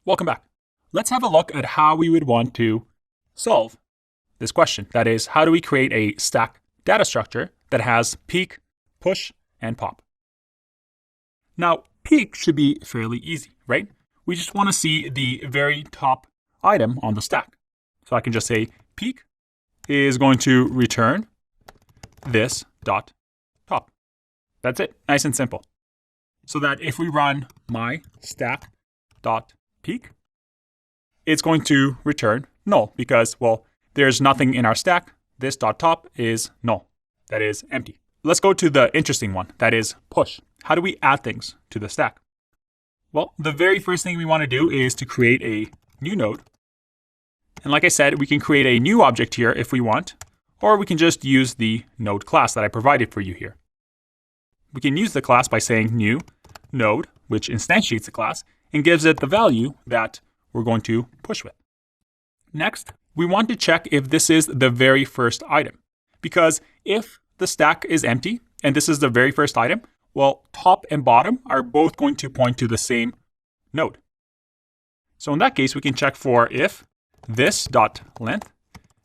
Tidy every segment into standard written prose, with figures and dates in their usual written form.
Welcome back. Let's have a look at how we would want to solve this question. That is, how do we create a stack data structure that has peek, push, and pop? Now, peek should be fairly easy, right? We just want to see the very top item on the stack. So I can just say peek is going to return this dot top. That's it, nice and simple. So that if we run my stack dot peek, it's going to return null because, well, there's nothing in our stack. This dot top is null. That is empty. Let's go to the interesting one. That is push. How do we add things to the stack? Well, the very first thing we want to do is to create a new node. And like I said, we can create a new object here if we want, or we can just use the node class that I provided for you here. We can use the class by saying new node, which instantiates the class and gives it the value that we're going to push with. Next, we want to check if this is the very first item, because if the stack is empty and this is the very first item, well, top and bottom are both going to point to the same node. So in that case, we can check for if this dot length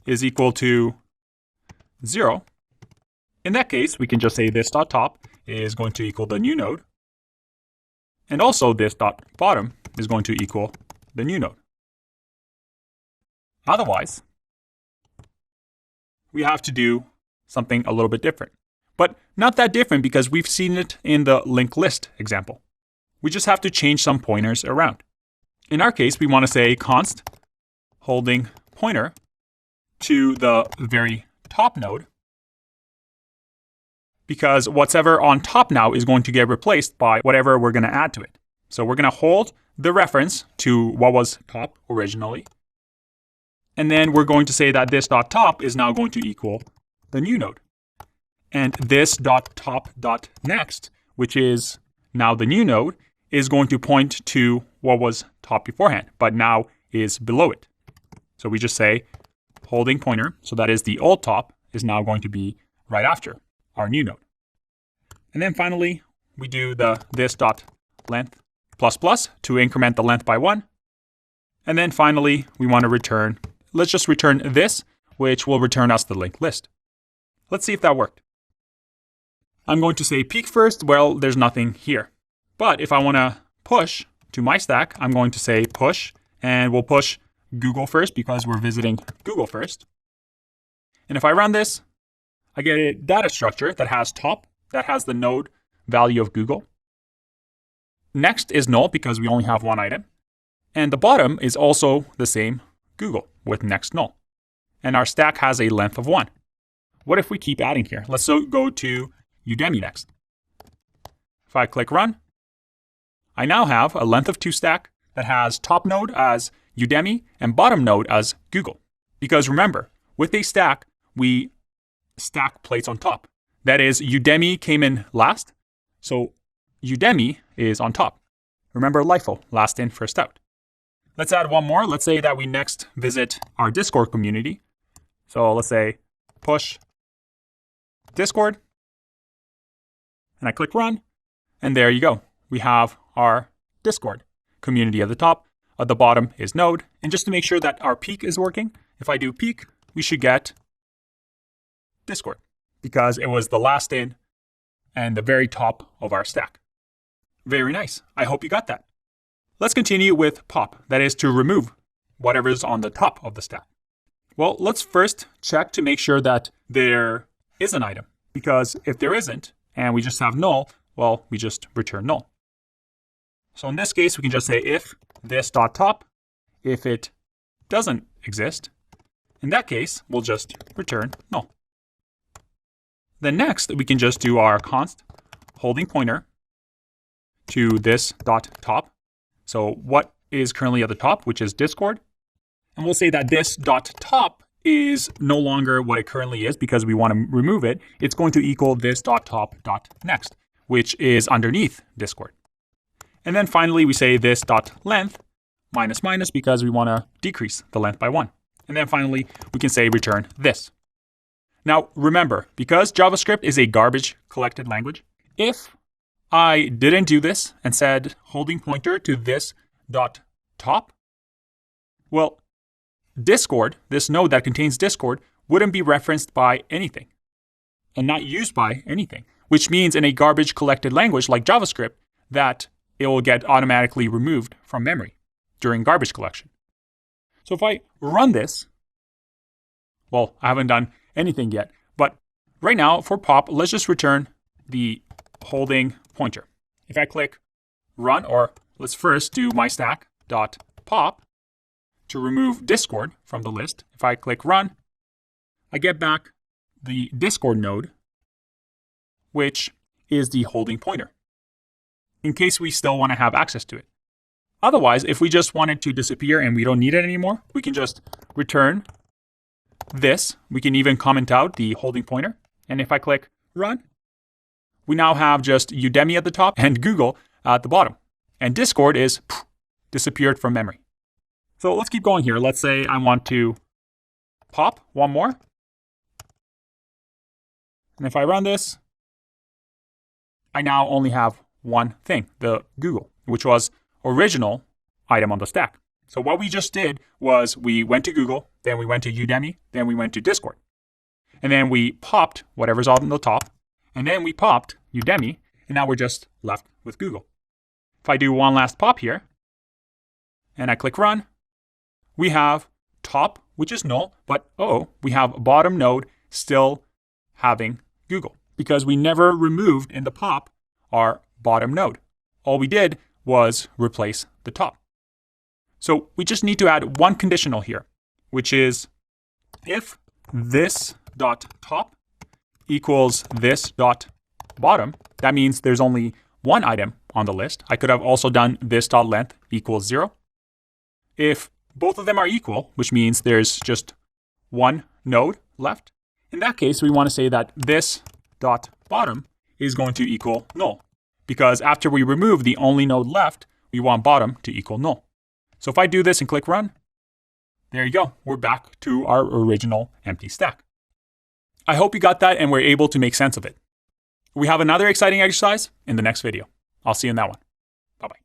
is equal to 0. In that case, we can just say this dot top is going to equal the new node. And also this dot bottom is going to equal the new node. Otherwise, we have to do something a little bit different. But not that different because we've seen it in the linked list example. We just have to change some pointers around. In our case, we want to say const holding pointer to the very top node, because whatever on top now is going to get replaced by whatever we're going to add to it. So we're going to hold the reference to what was top originally. And then we're going to say that this dot top is now going to equal the new node. And this dot top dot next, which is now the new node, is going to point to what was top beforehand, but now is below it. So we just say holding pointer, so that is the old top, is now going to be right after our new node. And then finally, we do the this dot length plus plus to increment the length by 1. And then finally, we want to return, let's just return this, which will return us the linked list. Let's see if that worked. I'm going to say peek first. Well, there's nothing here. But if I want to push to my stack, I'm going to say push, and we'll push Google first because we're visiting Google first. And if I run this, I get a data structure that has top, that has the node value of Google. Next is null because we only have one item. And the bottom is also the same Google with next null. And our stack has a length of 1. What if we keep adding here? Let's go to Udemy next. If I click run, I now have a length of 2 stack that has top node as Udemy and bottom node as Google. Because remember, with a stack, we stack plates on top. That is, Udemy came in last, so Udemy is on top. Remember LIFO, last in, first out. Let's add one more. Let's say that we next visit our Discord community. So let's say push Discord, and I click run, and there you go. We have our Discord community at the top. At the bottom is node. And just to make sure that our peek is working, if I do peek, we should get Discord because it was the last in and the very top of our stack. Very nice. I hope you got that. Let's continue with pop. That is to remove whatever's on the top of the stack. Well, let's first check to make sure that there is an item, because if there isn't and we just have null, well, we just return null. So in this case, we can just say if this dot top, if it doesn't exist, in that case, we'll just return null. Then next, we can just do our const holding pointer to this dot top. So what is currently at the top, which is Discord. And we'll say that this dot top is no longer what it currently is because we want to remove it. It's going to equal this dot top dot next, which is underneath Discord. And then finally, we say this dot length minus minus because we want to decrease the length by 1. And then finally, we can say return this. Now, remember, because JavaScript is a garbage collected language, If I didn't do this and said holding pointer to this dot top, well, Discord, this node that contains Discord, wouldn't be referenced by anything and not used by anything, which means in a garbage collected language like JavaScript that it will get automatically removed from memory during garbage collection. So if I run this, well, I haven't done anything yet, but right now for pop, let's just return the holding pointer. If I click run, or let's first do my stack.pop to remove Discord from the list. If I click run, I get back the Discord node, which is the holding pointer, in case we still want to have access to it. Otherwise, if we just want it to disappear and we don't need it anymore, we can just return this. We can even comment out the holding pointer. And if I click run, we now have just Udemy at the top and Google at the bottom. And Discord is disappeared from memory. So let's keep going here. Let's say I want to pop one more. And if I run this, I now only have one thing, the Google, which was original item on the stack. So what we just did was we went to Google, then we went to Udemy, then we went to Discord. And then we popped whatever's on the top, and then we popped Udemy, and now we're just left with Google. If I do one last pop here, and I click run, we have top, which is null, but we have bottom node still having Google, because we never removed in the pop our bottom node. All we did was replace the top. So we just need to add one conditional here, which is if this dot top equals this dot bottom, that means there's only one item on the list. I could have also done this dot length equals 0. If both of them are equal, which means there's just one node left, in that case, we want to say that this dot bottom is going to equal null, because after we remove the only node left, we want bottom to equal null. So if I do this and click run, there you go. We're back to our original empty stack. I hope you got that and were able to make sense of it. We have another exciting exercise in the next video. I'll see you in that one. Bye-bye.